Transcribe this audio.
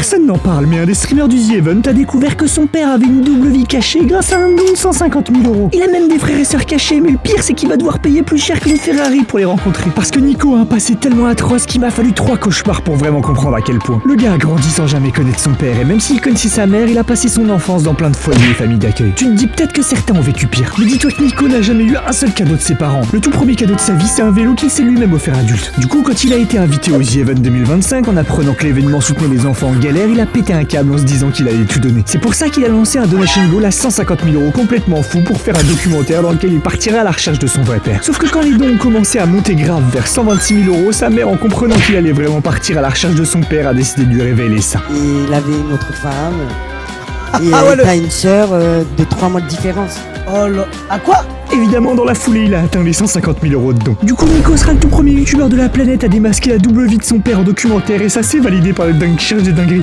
Personne n'en parle, mais un des streamers du The Event a découvert que son père avait une double vie cachée grâce à un don de 150 000 €. Il a même des frères et sœurs cachés, mais le pire c'est qu'il va devoir payer plus cher qu'une Ferrari pour les rencontrer. Parce que Nico a un passé tellement atroce qu'il m'a fallu 3 cauchemars pour vraiment comprendre à quel point. Le gars a grandi sans jamais connaître son père, et même s'il connaissait sa mère, il a passé son enfance dans plein de foyers et familles d'accueil. Tu te dis peut-être que certains ont vécu pire, mais dis-toi que Nico n'a jamais eu un seul cadeau de ses parents. Le tout premier cadeau de sa vie, c'est un vélo qu'il s'est lui-même offert adulte. Du coup, quand il a été invité au The Event 2025, en apprenant que l'événement soutenait les enfants en galère, il a pété un câble en se disant qu'il allait tout donner. C'est pour ça qu'il a lancé un donation goal à 150 000 € complètement fou pour faire un documentaire dans lequel il partirait à la recherche de son vrai père. Sauf que quand les dons ont commencé à monter grave vers 126 000 €, sa mère, en comprenant qu'il allait vraiment partir à la recherche de son père, a décidé de lui révéler ça. Il avait une autre femme. Et t'as une sœur de 3 mois de différence. Oh là... À quoi? Évidemment, dans la foulée, il a atteint les 150 000 € de dons. Du coup, Nico sera le tout premier youtubeur de la planète à démasquer la double vie de son père en documentaire, et ça c'est validé par le dingue qui cherche des dingueries.